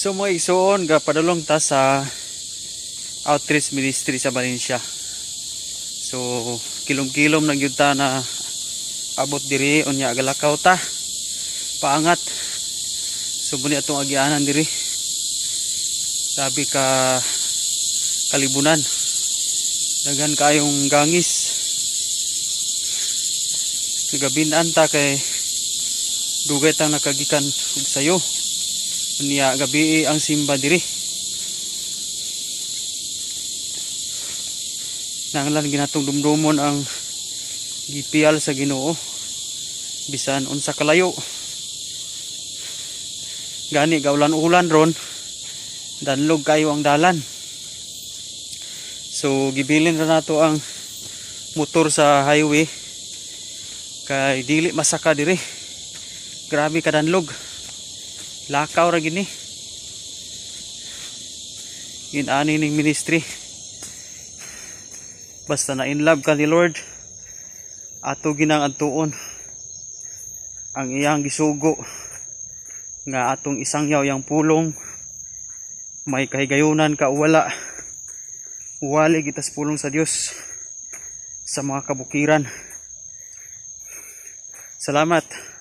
So mga igsoon, padulong ta sa outreach ministry sa Valencia. So kilom-kilom na gyud ta na abot diri unya agalakaw ta. Paangat. So muni atong agianan diri. Sabi ka kalibunan. Daghan kayong gangis. Nagabinan ta kay dugay tang nakagikan og sayo. Unya gabi ang simba diri. Nanglan ginatong dumdumon ang gipial sa Ginoo bisan unsa kalayo. Gani gaulan-ulan ron, danlog kayo ang dalan. So gibilin ra nato ang motor sa highway kay dili masaka diri. Grabe ka danlog. Lakaw ra gini. Inani ning ministry. Basta na in love ka ni Lord, ato ginang adtuon ang iyang gisugo nga atong isangyaw yang pulong. May kahigayunan ka wala. Wali gitas pulong sa Dios sa mga kabukiran. Salamat.